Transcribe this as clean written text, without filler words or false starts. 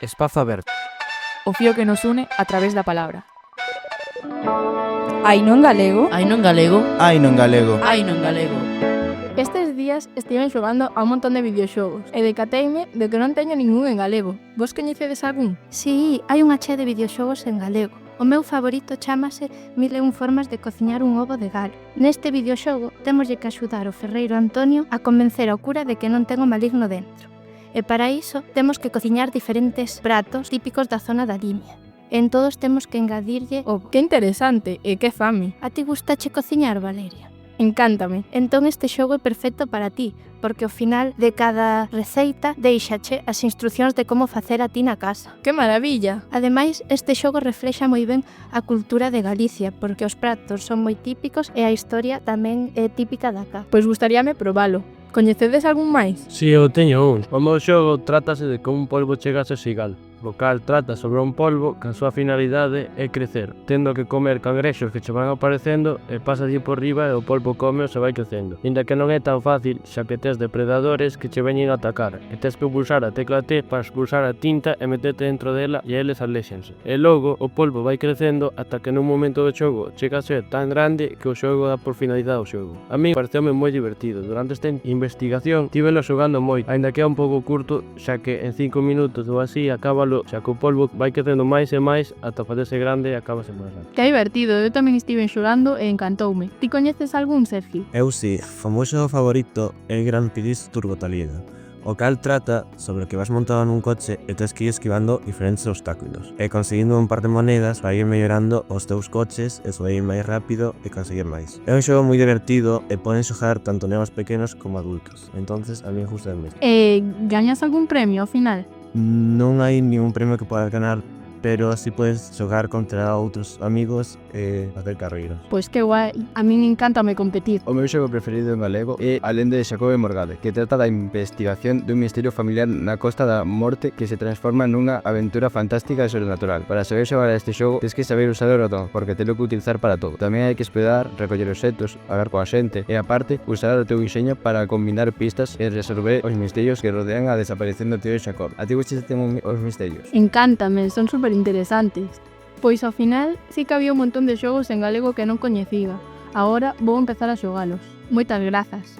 Espazo aberto. O fío que nos une a través da palabra. Aino en galego? Aino en galego? Aino en galego? Aino en galego? Estes días estiven xogando a un montón de videoxogos e decateime de que non teño ningún en galego. Vos coñecedes algún? Sí, hai unha chea de videoxogos en galego. O meu favorito chamase 1001 formas de cociñar un ovo de galo. Neste videoxogo temoslle que axudar o ferreiro Antonio a convencer ao cura de que non ten o maligno dentro. E para iso temos que cociñar diferentes pratos típicos da zona da Limia. En todos temos que engadirlle ovo. Que interesante e que fame. A ti gustache cociñar, Valeria? Encántame. Entón este xogo é perfecto para ti, porque ao final de cada receita deixache as instruccións de como facer a ti na casa. Que maravilla! Ademais, este xogo reflexa moi ben a cultura de Galicia, porque os pratos son moi típicos e a historia tamén é típica da cá. Pois gustaríame probalo. Coñecedes algún máis? Si, eu teño un. O meu xogo trátase de como un polbo chegase a Sigal. O cal trata sobre un polbo que a súa finalidade é crecer, tendo que comer cangrexos que che van aparecendo e pasa allí por riba e o polbo come e se vai crecendo. Inda que non é tan fácil, xa que tes depredadores que che veñen a atacar e tes que pulsar a tecla T para expulsar a tinta e meterte dentro dela e eles aléxense. E logo o polbo vai crecendo ata que nun momento do xogo chega a ser tan grande que o xogo dá por finalizado o xogo. A mí pareceume moi divertido. Durante esta investigación tivelo xogando moito, aínda que é un pouco curto, xa que en 5 minutos ou así acaba xa que o polvo vai crecendo máis e máis ata facerse grande e acabase máis rápido. Que divertido, eu tamén estiven xogando e encantoume. Ti coñeces algún, Sergio? Eu si, o meu xogo favorito é Grand Prix Turbo Talida. O cal trata sobre que vas montado nun coche e tens que ir esquivando diferentes obstáculos e conseguindo un par de monedas para ir mellorando os teus coches e subir máis rápido e conseguir máis. É un xogo moi divertido e poden xogar tanto nenos pequenos como adultos, entonces a mí me gusta moito. Gañas algún premio ao final? Non hai ningún premio que podas ganar, pero así podes xogar contra outros amigos e facer carreiras. Pois que guai, a min encántame competir. O meu xogo preferido en galego é A lenda de Xacobo e Morgade, que trata da investigación dun misterio familiar na Costa da Morte que se transforma nunha aventura fantástica e sobrenatural. Para saber xogar a este xogo, tens que saber usar o ratón, porque telo que utilizar para todo. Tamén hai que esperar, recoller obxetos, hablar coa xente e, aparte, usar o teu inxeño para combinar pistas e resolver os misterios que rodean a desaparición do tío Xacob. A ti gustes os misterios? Encántame, son super interesantes. Pois ao final sí que había un montón de xogos en galego que non coñecía. Agora vou empezar a xogalos. Moitas grazas.